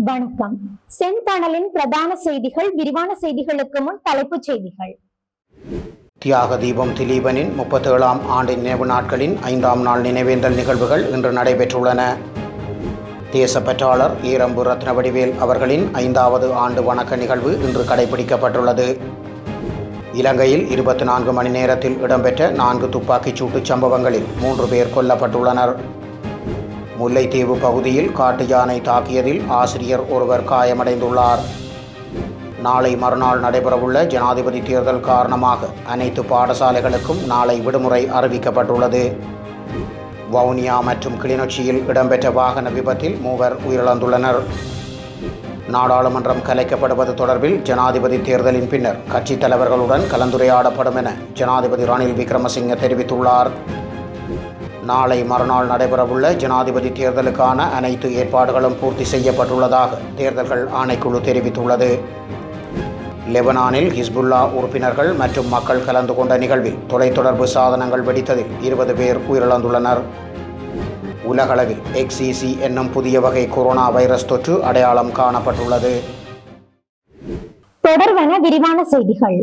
வணக்கம். செந்தணலின் பிரதான செய்திகள். விரிவான செய்திகளுக்கு முன் தலைப்புச் செய்திகள். தியாக தீபம் திலீபனின் 37ஆம் ஆண்டு நினைவு நாட்களின் 5ஆம் நாள் நினைவேந்தல் நிகழ்வுகள் இன்று நடைபெற்றுள்ளன. தேசப்பற்றாளர் ஈரம்பு ரத்னவடிவேல் அவர்களின் 5வது ஆண்டு வணக்க நிகழ்வு இன்று கடைபிடிக்கப்பட்டுள்ளது. இலங்கையில் 24 மணி நேரத்தில் இடம்பெற்ற 4 துப்பாக்கிச் சூட்டுச் சம்பவங்களில் 3 பேர் கொல்லப்பட்டுள்ளனர். முல்லைத்தீவு பகுதியில் காட்டு யானை தாக்கியதில் ஆசிரியர் ஒருவர் காயமடைந்துள்ளார். நாளை மறுநாள் நடைபெறவுள்ள ஜனாதிபதி தேர்தல் காரணமாக அனைத்து பாடசாலைகளுக்கும் நாளை விடுமுறை அறிவிக்கப்பட்டுள்ளது. வவுனியா மற்றும் கிளிநொச்சியில் இடம்பெற்ற வாகன விபத்தில் 3 உயிரிழந்துள்ளனர். நாடாளுமன்றம் கலைக்கப்படுவது தொடர்பில் ஜனாதிபதி தேர்தலின் பின்னர் கட்சித் தலைவர்களுடன் கலந்துரையாடப்படும் என ஜனாதிபதி ரணில் விக்ரமசிங்க தெரிவித்துள்ளார். நாளை மறுநாள் நடைபெறவுள்ள ஜனாதிபதி தேர்தலுக்கான அனைத்து ஏற்பாடுகளும் பூர்த்தி செய்யப்பட்டுள்ளதாக தேர்தல்கள் ஆணைக்குழு தெரிவித்துள்ளது. லெபனானில் ஹிஸ்புல்லா உறுப்பினர்கள் மற்றும் மக்கள் கலந்து கொண்ட நிகழ்வில் தொலைத்தொடர்பு சாதனங்கள் வெடித்ததில் 20 பேர் உயிரிழந்துள்ளனர். உலகளவில் XCC என்னும் புதிய வகை கொரோனா வைரஸ் தொற்று அடையாளம் காணப்பட்டுள்ளது. தொடர்வன விரிவான செய்திகள்.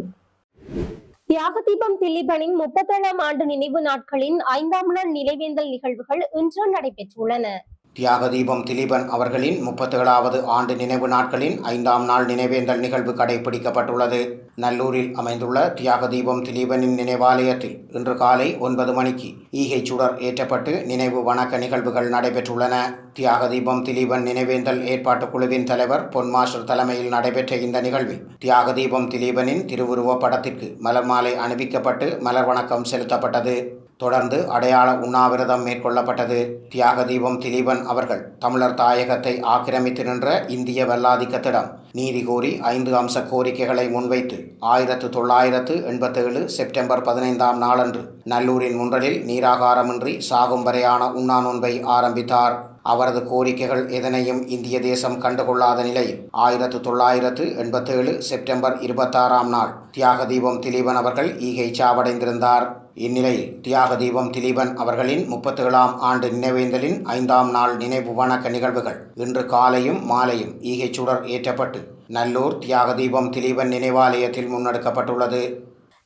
தியாக தீபம் திலீபனின் 37ஆம் ஆண்டு நினைவு நாட்களின் 5ஆம் நாள் நினைவேந்தல் நிகழ்வுகள் இன்று நடைபெற்றுள்ளன. தியாக தீபம் திலீபன் அவர்களின் 37வது ஆண்டு நினைவு நாட்களின் 5ஆம் நாள் நினைவேந்தல் நிகழ்வு கடைபிடிக்கப்பட்டுள்ளது. நல்லூரில் அமைந்துள்ள தியாக தீபம் திலீபனின் நினைவாலயத்தில் இன்று காலை 9 மணிக்கு ஈகை சுடர் ஏற்றப்பட்டு நினைவு வணக்க நிகழ்வுகள் நடைபெற்றுள்ளன. தியாக தீபம் திலீபன் நினைவேந்தல் ஏற்பாட்டுக் குழுவின் தலைவர் பொன் மாஸ்டர் தலைமையில் நடைபெற்ற இந்த நிகழ்வில் தியாக தீபம் திலீபனின் திருவுருவப் படத்திற்கு மலர் மாலை அணிவிக்கப்பட்டு மலர் வணக்கம் செலுத்தப்பட்டது. தொடர்ந்து அடையாள உண்ணாவிரதம் மேற்கொள்ளப்பட்டது. தியாக தீபம் திலீபன் அவர்கள் தமிழர் தாயகத்தை ஆக்கிரமித்து நின்ற இந்திய வல்லாதிக்கத்திடம் நீதி கோரி 5 அம்ச கோரிக்கைகளை முன்வைத்து 1987 செப்டம்பர் 15ஆம் நாளன்று நல்லூரின் முன்றலில் நீராகாரமின்றி சாகும் வரையான உண்ணாநோன்பை ஆரம்பித்தார். அவரது கோரிக்கைகள் எதனையும் இந்திய தேசம் கண்டுகொள்ளாத நிலையில் 1987 செப்டம்பர் 26ஆம் நாள் தியாக தீபம் திலீபன் அவர்கள் ஈகை சாவடைந்திருந்தார். இந்நிலையில் தியாக தீபம் திலீபன் அவர்களின் 37ஆம் ஆண்டு நினைவேந்தலின் 5ஆம் நாள் நினைவு வணக்க நிகழ்வுகள் இன்று காலையும் மாலையும் ஈகை சுடர் ஏற்றப்பட்டு நல்லூர் தியாக தீபம் திலீபன் நினைவாலயத்தில் முன்னெடுக்கப்பட்டுள்ளது.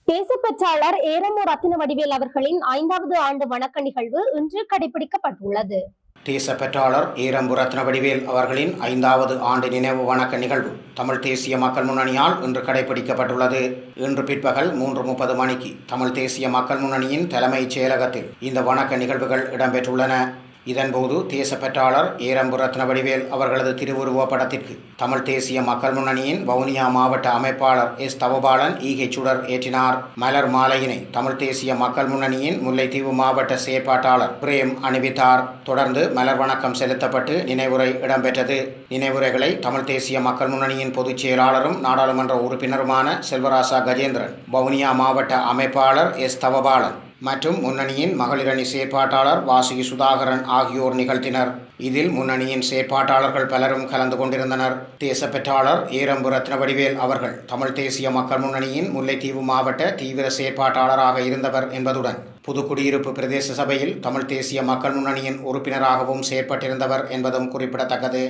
தேசப்பற்றாளர் ஈரம்பு ரத்னவடிவேல் அவர்களின் 5வது ஆண்டு வணக்க நிகழ்வு இன்று கடைபிடிக்கப்பட்டுள்ளது. தேசப்பற்றாளர் ஈரம்பு ரத்னவடிவேல் அவர்களின் 5வது ஆண்டு நினைவு வணக்க நிகழ்வு தமிழ் தேசிய மக்கள் முன்னணியால் இன்று கடைபிடிக்கப்பட்டுள்ளது. இன்று பிற்பகல் 3:30 மணிக்கு தமிழ் தேசிய மக்கள் முன்னணியின் தலைமைச் செயலகத்தில் இந்த வணக்க நிகழ்வுகள் இடம்பெற்றுள்ளன. இதன்போது தேசப்பற்றாளர் ஈரம்பு ரத்னவடிவேல் அவர்களது திருவுருவப் படத்திற்கு தமிழ் தேசிய மக்கள் முன்னணியின் வவுனியா மாவட்ட அமைப்பாளர் S. தவபாலன் ஈகை சுடர் ஏற்றினார். மலர் மாலையினை தமிழ் தேசிய மக்கள் முன்னணியின் முல்லைத்தீவு மாவட்ட செயற்பாட்டாளர் பிரேம் அணிவித்தார். தொடர்ந்து மலர் வணக்கம் செலுத்தப்பட்டு நினைவுரை இடம்பெற்றது. நினைவுரைகளை தமிழ் தேசிய மக்கள் முன்னணியின் பொதுச் செயலாளரும் நாடாளுமன்ற உறுப்பினருமான செல்வராசா கஜேந்திரன், வவுனியா மாவட்ட அமைப்பாளர் S. தவபாலன் மற்றும் முன்னணியின் மகளிரணி செயற்பாட்டாளர் வாசுகி சுதாகரன் ஆகியோர் நிகழ்த்தினர். இதில் முன்னணியின் செயற்பாட்டாளர்கள் பலரும் கலந்து கொண்டிருந்தனர். தேசப்பற்றாளர் ஈரம்பு ரத்னவடிவேல் அவர்கள் தமிழ் தேசிய மக்கள் முன்னணியின் முல்லைத்தீவு மாவட்ட தீவிர செயற்பாட்டாளராக இருந்தவர் என்பதுடன் புதுக்குடியிருப்பு பிரதேச சபையில் தமிழ் தேசிய மக்கள் முன்னணியின் உறுப்பினராகவும் செயற்பட்டிருந்தவர் என்பதும் குறிப்பிடத்தக்கது.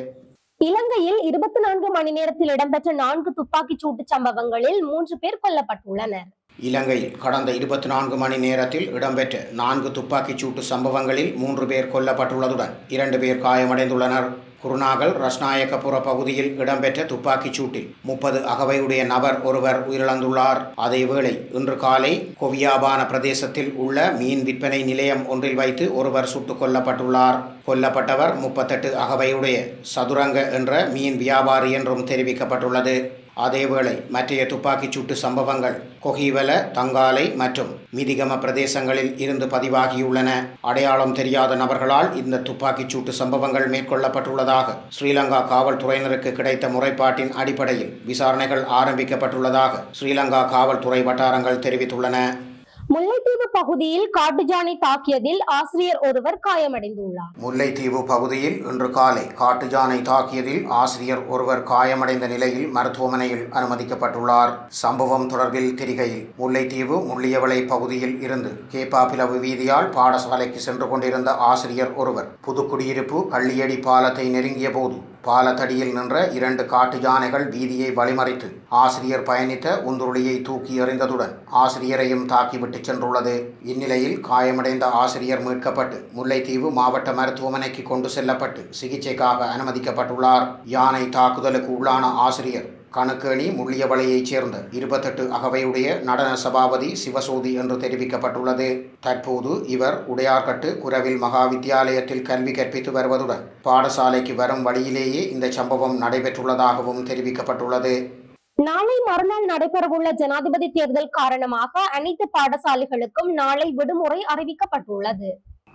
இலங்கையில் 24 மணி நேரத்தில் இடம்பெற்ற 4 துப்பாக்கிச் சூட்டுச் சம்பவங்களில் 3 பேர் கொல்லப்பட்டுள்ளனர். இலங்கையில் கடந்த 24 மணி நேரத்தில் இடம்பெற்ற 4 துப்பாக்கிச் சூட்டு சம்பவங்களில் 3 பேர் கொல்லப்பட்டுள்ளதுடன் 2 பேர் காயமடைந்துள்ளனர். குருநாகல் ரஸ்நாயக்கபுர பகுதியில் இடம்பெற்ற துப்பாக்கிச் சூட்டில் 30 அகவையுடைய நபர் ஒருவர் உயிரிழந்துள்ளார். அதேவேளை இன்று காலை கொவியாபான பிரதேசத்தில் உள்ள மீன் விற்பனை நிலையம் ஒன்றில் வைத்து ஒருவர் சுட்டுக் கொல்லப்பட்டுள்ளார். கொல்லப்பட்டவர் 38 அகவையுடைய சதுரங்க என்ற மீன் வியாபாரி என்றும் தெரிவிக்கப்பட்டுள்ளது. அதேவேளை மற்றைய துப்பாக்கிச் சூட்டு சம்பவங்கள் கொகிவல, தங்காலை மற்றும் மிதிகம பிரதேசங்களில் இருந்து பதிவாகியுள்ளன. அடையாளம் தெரியாத நபர்களால் இந்த துப்பாக்கிச் சூட்டு சம்பவங்கள் மேற்கொள்ளப்பட்டுள்ளதாக ஸ்ரீலங்கா காவல்துறையினருக்கு கிடைத்த முறைப்பாட்டின் அடிப்படையில் விசாரணைகள் ஆரம்பிக்கப்பட்டுள்ளதாக ஸ்ரீலங்கா காவல்துறை வட்டாரங்கள் தெரிவித்துள்ளன. முல்லைத்தீவு பகுதியில் காட்டு யானை தாக்கியதில் ஆசிரியர் ஒருவர் காயமடைந்துள்ளார். முல்லைத்தீவு பகுதியில் இன்று காலை காட்டு யானை தாக்கியதில் ஆசிரியர் ஒருவர் காயமடைந்த நிலையில் மருத்துவமனையில் அனுமதிக்கப்பட்டுள்ளார். சம்பவம் தொடர்பில் தெரிகையில், முல்லைத்தீவு முள்ளியவளை பகுதியில் இருந்து கேப்பாபிலவு வீதியால் பாடசாலைக்கு சென்று கொண்டிருந்த ஆசிரியர் ஒருவர் புதுக்குடியிருப்பு கள்ளியடி பாலத்தை நெருங்கிய போது பாலத்தடியில் நின்ற 2 காட்டு யானைகள் வீதியை வழிமறித்து ஆசிரியர் பயணித்த உந்துருளியை தூக்கி எறிந்ததுடன் ஆசிரியரையும் தாக்கிவிட்டு சென்றுள்ளது. இந்நிலையில் காயமடைந்த ஆசிரியர் மீட்கப்பட்டு முல்லைத்தீவு மாவட்ட மருத்துவமனைக்கு கொண்டு செல்லப்பட்டு சிகிச்சைக்காக அனுமதிக்கப்பட்டுள்ளார். யானை தாக்குதலுக்கு உள்ளான ஆசிரியர் கணுக்கேணி முள்ளியவளையைச் சேர்ந்த 28 அகவையுடைய நடன சபாபதி சிவசோதி என்று தெரிவிக்கப்பட்டுள்ளது. தற்போது இவர் உடையார்கட்டு குரவில் மகா வித்தியாலயத்தில் கல்வி கற்பித்து வருவதுடன் பாடசாலைக்கு வரும் வழியிலேயே இந்த சம்பவம் நடைபெற்றுள்ளதாகவும் தெரிவிக்கப்பட்டுள்ளது. நாளை மறுநாள் நடைபெறவுள்ள ஜனாதிபதி தேர்தல் காரணமாக அனைத்து பாடசாலைகளுக்கும் நாளை விடுமுறை அறிவிக்கப்பட்டுள்ளது.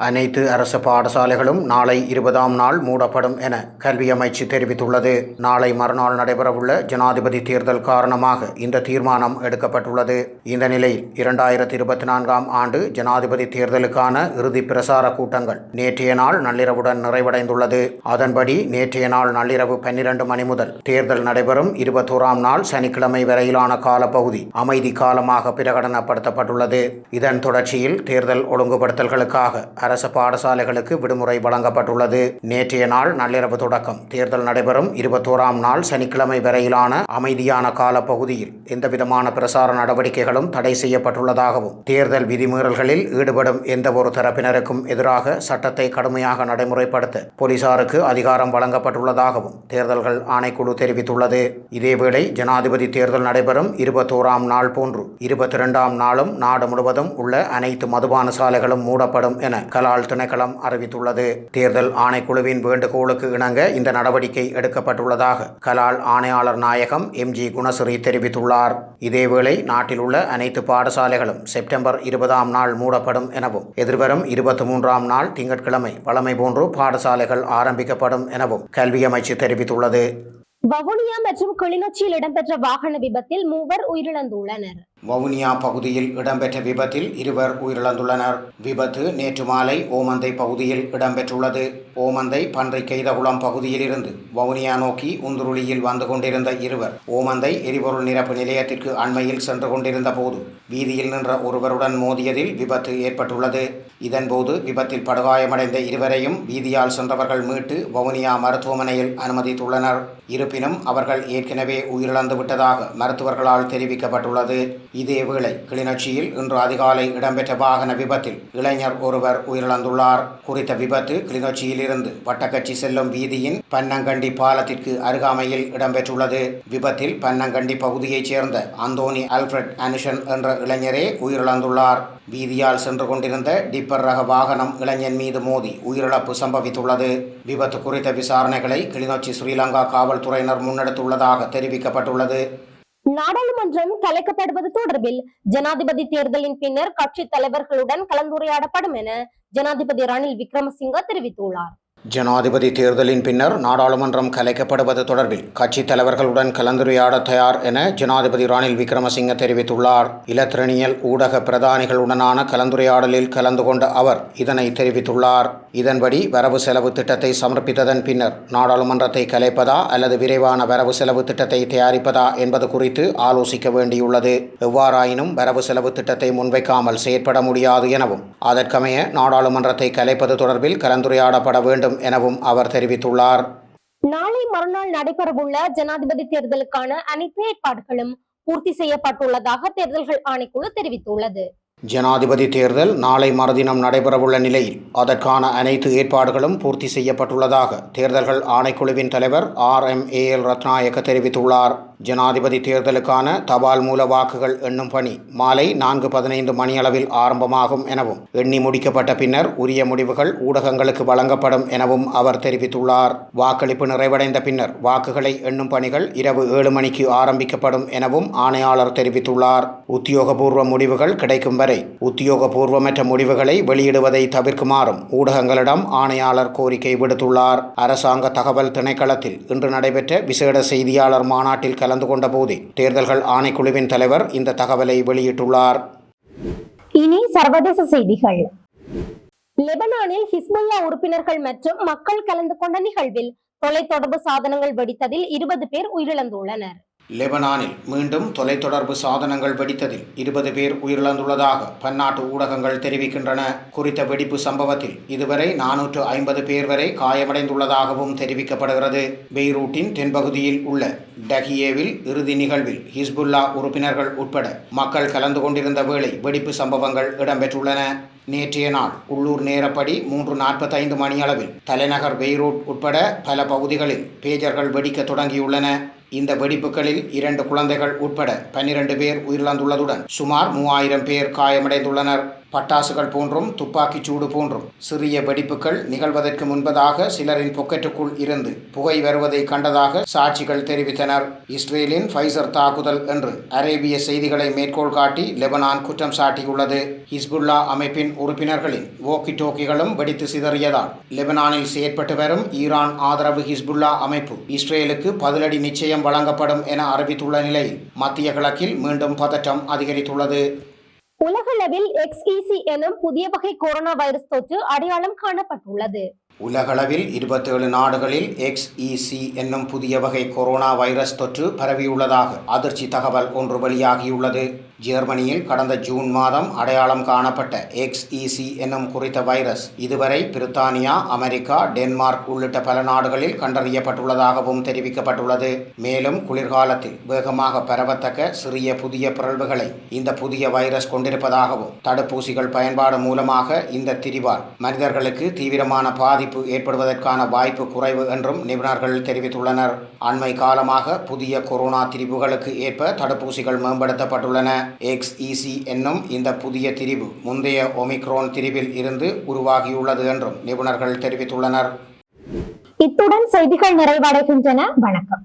அனைத்து அரசு பாடசாலைகளும் நாளை 20ஆம் நாள் மூடப்படும் என கல்வி அமைச்சு தெரிவித்துள்ளது. நாளை மறுநாள் நடைபெறவுள்ள ஜனாதிபதி தேர்தல் காரணமாக இந்த தீர்மானம் எடுக்கப்பட்டுள்ளது. இந்த நிலையில் 2024ஆம் ஆண்டு ஜனாதிபதி தேர்தலுக்கான இறுதி பிரசார கூட்டங்கள் நேற்றைய நாள் நள்ளிரவுடன் நிறைவடைந்துள்ளது. அதன்படி நேற்றைய நாள் நள்ளிரவு 12 மணி முதல் தேர்தல் நடைபெறும் 21ஆம் நாள் சனிக்கிழமை வரையிலான காலப்பகுதி அமைதி காலமாக பிரகடனப்படுத்தப்பட்டுள்ளது. இதன் தொடர்ச்சியில் தேர்தல் ஒழுங்குபடுத்தல்களுக்காக அரசு பாடசாலைகளுக்கு விடுமுறை வழங்கப்பட்டுள்ளது. நேற்றைய நாள் நள்ளிரவு தொடக்கம் தேர்தல் நடைபெறும் 21ஆம் நாள் சனிக்கிழமை வரையிலான அமைதியான காலப்பகுதியில் எந்தவிதமான பிரசார நடவடிக்கைகளும் தடை செய்யப்பட்டுள்ளதாகவும் தேர்தல் விதிமீறல்களில் ஈடுபடும் எந்தவொரு தரப்பினருக்கும் எதிராக சட்டத்தை கடுமையாக நடைமுறைப்படுத்த போலீசாருக்கு அதிகாரம் வழங்கப்பட்டுள்ளதாகவும் தேர்தல்கள் ஆணைக்குழு தெரிவித்துள்ளது. இதேவேளை ஜனாதிபதி தேர்தல் நடைபெறும் 21ஆம் நாள் போன்று 22ஆம் நாளும் நாடு முழுவதும் உள்ள அனைத்து மதுபான சாலைகளும் மூடப்படும் என கலால் திணைக்களம் அறிவித்துள்ளது. தேர்தல் ஆணைக்குழுவின் வேண்டுகோளுக்கு இணங்க இந்த நடவடிக்கை எடுக்கப்பட்டுள்ளதாக கலால் ஆணையாளர் நாயகம் MG குணசிறி தெரிவித்துள்ளார். இதேவேளை நாட்டில் உள்ள அனைத்து பாடசாலைகளும் செப்டம்பர் 20ஆம் நாள் மூடப்படும் எனவும் எதிர்வரும் 23ஆம் நாள் திங்கட்கிழமை வழமை போன்று பாடசாலைகள் ஆரம்பிக்கப்படும் எனவும் கல்வி அமைச்சு தெரிவித்துள்ளது. வவுனியா மற்றும் கிளிநொச்சியில் இடம்பெற்ற வாகன விபத்தில் 3 உயிரிழந்துள்ளனர். வவுனியா பகுதியில் இடம்பெற்ற விபத்தில் 2 உயிரிழந்துள்ளனர். விபத்து நேற்று மாலை ஓமந்தை பகுதியில் இடம்பெற்றுள்ளது. ஓமந்தை பன்றை கெய்தகுளம் பகுதியில் இருந்து வவுனியா நோக்கி உந்துருளியில் வந்து கொண்டிருந்த 2 ஓமந்தை எரிபொருள் நிரப்பு நிலையத்திற்கு அண்மையில் சென்று கொண்டிருந்த போது வீதியில் நின்ற ஒருவருடன் மோதியதில் விபத்து ஏற்பட்டுள்ளது. இதன்போது விபத்தில் படுகாயமடைந்த 2வரையும் வீதியால் சென்றவர்கள் மீட்டு வவுனியா மருத்துவமனையில் அனுமதித்துள்ளனர். இருப்பினும் அவர்கள் ஏற்கனவே உயிரிழந்து விட்டதாக மருத்துவர்களால் தெரிவிக்கப்பட்டுள்ளது. இதேவேளை கிளிநொச்சியில் இன்று அதிகாலை இடம்பெற்ற வாகன விபத்தில் இளைஞர் ஒருவர் உயிரிழந்துள்ளார். குறித்த விபத்து கிளிநொச்சியில் இருந்து வட்டக்கச்சி செல்லும் வீதியின் பன்னங்கண்டி பாலத்திற்கு அருகாமையில் இடம்பெற்றுள்ளது. விபத்தில் பன்னங்கண்டி பகுதியைச் சேர்ந்த அந்தோனி அல்ஃபிரட் அனிஷன் என்ற இளைஞரே உயிரிழந்துள்ளார். வீதியால் சென்று கொண்டிருந்த டிப்பர் ரக வாகனம் இளைஞன் மீது மோதி உயிரிழப்பு சம்பவித்துள்ளது. விபத்து குறித்த விசாரணைகளை கிளிநொச்சி ஸ்ரீலங்கா காவல்துறையினர் முன்னெடுத்துள்ளதாக தெரிவிக்கப்பட்டுள்ளது. நாடாளுமன்றம் கலைக்கப்படுவது தொடர்பில் ஜனாதிபதி தேர்தலின் பின்னர் கட்சி தலைவர்களுடன் கலந்துரையாடப்படும் என ஜனாதிபதி ரணில் விக்ரமசிங்க தெரிவித்துள்ளார். ஜனாதிபதி தேர்தலின் பின்னர் நாடாளுமன்றம் கலைக்கப்படுவது தொடர்பில் கட்சி தலைவர்களுடன் கலந்துரையாட தயார் என ஜனாதிபதி ரணில் விக்ரமசிங்க தெரிவித்துள்ளார். இலத்திரனியல் ஊடக பிரதானிகளுடனான கலந்துரையாடலில் கலந்து கொண்ட அவர் இதனை தெரிவித்துள்ளார். இதன்படி வரவு செலவு திட்டத்தை சமர்ப்பித்ததன் பின்னர் நாடாளுமன்றத்தை கலைப்பதா அல்லது விரைவான வரவு செலவு திட்டத்தை தயாரிப்பதா என்பது குறித்து ஆலோசிக்க வேண்டியுள்ளது. எவ்வாறாயினும் வரவு செலவு திட்டத்தை முன்வைக்காமல் செயற்பட முடியாது எனவும் அதற்கமைய நாடாளுமன்றத்தை கலைப்பது தொடர்பில் கலந்துரையாடப்பட வேண்டும் எனவும் அவர் தெரிவித்துள்ளார். நாளை மறுநாள் நடைபெறவுள்ள ஜனாதிபதி தேர்தலுக்கான அனைத்து ஏற்பாடுகளும் பூர்த்தி செய்யப்பட்டுள்ளதாக தேர்தல்கள் ஆணைக்குழு தெரிவித்துள்ளது. ஜனாதிபதி தேர்தல் நாளை மறுதினம் நடைபெறவுள்ள நிலையில் அதற்கான அனைத்து ஏற்பாடுகளும் பூர்த்தி செய்யப்பட்டுள்ளதாக தேர்தல்கள் ஆணைக்குழுவின் தலைவர் RMAL ரத்நாயக்க தெரிவித்துள்ளார். ஜனாதிபதி தேர்தலுக்கான தபால் மூல வாக்குகள் எண்ணும் பணி மாலை 4:15 மணியளவில் ஆரம்பமாகும் எனவும் எண்ணி முடிக்கப்பட்ட பின்னர் உரிய முடிவுகள் ஊடகங்களுக்கு வழங்கப்படும் எனவும் அவர் தெரிவித்துள்ளார். வாக்களிப்பு நிறைவடைந்த பின்னர் வாக்குகளை எண்ணும் பணிகள் இரவு 7 மணிக்கு ஆரம்பிக்கப்படும் எனவும் ஆணையாளர் தெரிவித்துள்ளார். உத்தியோகபூர்வ முடிவுகள் கிடைக்கும் வரை உத்தியோகபூர்வமற்ற முடிவுகளை வெளியிடுவதை தவிர்க்குமாறும் ஊடகங்களிடம் ஆணையாளர் கோரிக்கை விடுத்துள்ளார். அரசாங்க தகவல் திணைக்களத்தில் இன்று நடைபெற்ற விசேட செய்தியாளர் மாநாட்டில் கலந்து கொண்ட போதே தேர்தல்கள் ஆணைக்குழுவின் தலைவர் இந்த தகவலை வெளியிட்டுள்ளார். இனி சர்வதேச செய்திகள். லெபனானில் ஹிஸ்புல்லா உறுப்பினர்கள் மற்றும் மக்கள் கலந்து கொண்ட நிகழ்வில் தொலைத்தொடர்பு சாதனங்கள் வெடித்ததில் 20 பேர் உயிரிழந்துள்ளனர். லெபனானில் மீண்டும் தொலைத்தொடர்பு சாதனங்கள் வெடித்ததில் 20 பேர் உயிரிழந்துள்ளதாக பன்னாட்டு ஊடகங்கள் தெரிவிக்கின்றன. குறித்த வெடிப்பு சம்பவத்தில் இதுவரை 450 பேர் வரை காயமடைந்துள்ளதாகவும் தெரிவிக்கப்படுகிறது. பெய்ரூட்டின் தென்பகுதியில் உள்ள டகியேவில் இறுதி நிகழ்வில் ஹிஸ்புல்லா உறுப்பினர்கள் உட்பட மக்கள் கலந்து கொண்டிருந்த வேளை வெடிப்பு சம்பவங்கள் இடம்பெற்றுள்ளன. நேற்றைய நாள் உள்ளூர் நேரப்படி 3:45 மணியளவில் தலைநகர் பெய்ரூட் உட்பட பல பகுதிகளில் பேஜர்கள் வெடிக்க தொடங்கியுள்ளன. இந்த வெடிப்புகளில் 2 குழந்தைகள் உட்பட 12 பேர் உயிரிழந்துள்ளதுடன் சுமார் 3000 பேர் காயமடைந்துள்ளனர். பட்டாசுகள் போன்றும் துப்பாக்கிச் சூடு போன்றும் சிறிய வெடிப்புகள் நிகழ்வதற்கு முன்பதாக சிலரின் பொக்கெட்டுக்குள் இருந்து புகை வருவதை கண்டதாக சாட்சிகள் தெரிவித்தனர். இஸ்ரேலின் ஃபைசர் தாக்குதல் என்று அரேபிய செய்திகளை மேற்கோள் காட்டி லெபனான் குற்றம் சாட்டியுள்ளது. ஹிஸ்புல்லா அமைப்பின் உறுப்பினர்களின் வோக்கி டோக்கிகளும் வெடித்து சிதறியதால் லெபனானில் செயற்பட்டு வரும் ஈரான் ஆதரவு ஹிஸ்புல்லா அமைப்பு இஸ்ரேலுக்கு பதிலடி நிச்சயம் வழங்கப்படும் என அறிவித்துள்ள நிலையில் மத்திய கிழக்கில் மீண்டும் பதற்றம் அதிகரித்துள்ளது. உலகளவில் XEC எனும் புதிய வகை கொரோனா வைரஸ் தொற்று அடையாளம் காணப்பட்டுள்ளது. உலகளவில் 27 நாடுகளில் XEC என்னும் புதிய வகை கொரோனா வைரஸ் தொற்று பரவியுள்ளதாக அதிர்ச்சி தகவல் ஒன்று வெளியாகியுள்ளது. ஜெர்மனியில் கடந்த ஜூன் மாதம் அடையாளம் காணப்பட்ட XEC என்னும் குறித்த வைரஸ் இதுவரை பிரித்தானியா, அமெரிக்கா, டென்மார்க் உள்ளிட்ட பல நாடுகளில் கண்டறியப்பட்டுள்ளதாகவும் தெரிவிக்கப்பட்டுள்ளது. மேலும் குளிர்காலத்தில் வேகமாக பரவத்தக்க சிறிய புதிய பிறழ்வுகளை இந்த புதிய வைரஸ் கொண்டிருப்பதாகவும் தடுப்பூசிகள் பயன்பாடு மூலமாக இந்த திரிவால் மனிதர்களுக்கு தீவிரமான பாதிப்பு ஏற்படுவதற்கான வாய்ப்பு குறைவு என்றும் நிபுணர்கள் தெரிவித்துள்ளனர். அண்மை காலமாக புதிய கொரோனா திரிவுகளுக்கு ஏற்ப தடுப்பூசிகள் மேம்படுத்தப்பட்டுள்ளன. XEC என்னும் இந்த புதிய திரிவு முந்தைய ஒமிக்ரோன் திரிவில் இருந்து உருவாகியுள்ளது என்றும் நிபுணர்கள் தெரிவித்துள்ளனர். இத்துடன் செய்திகள் நிறைவடைகின்றன. வணக்கம்.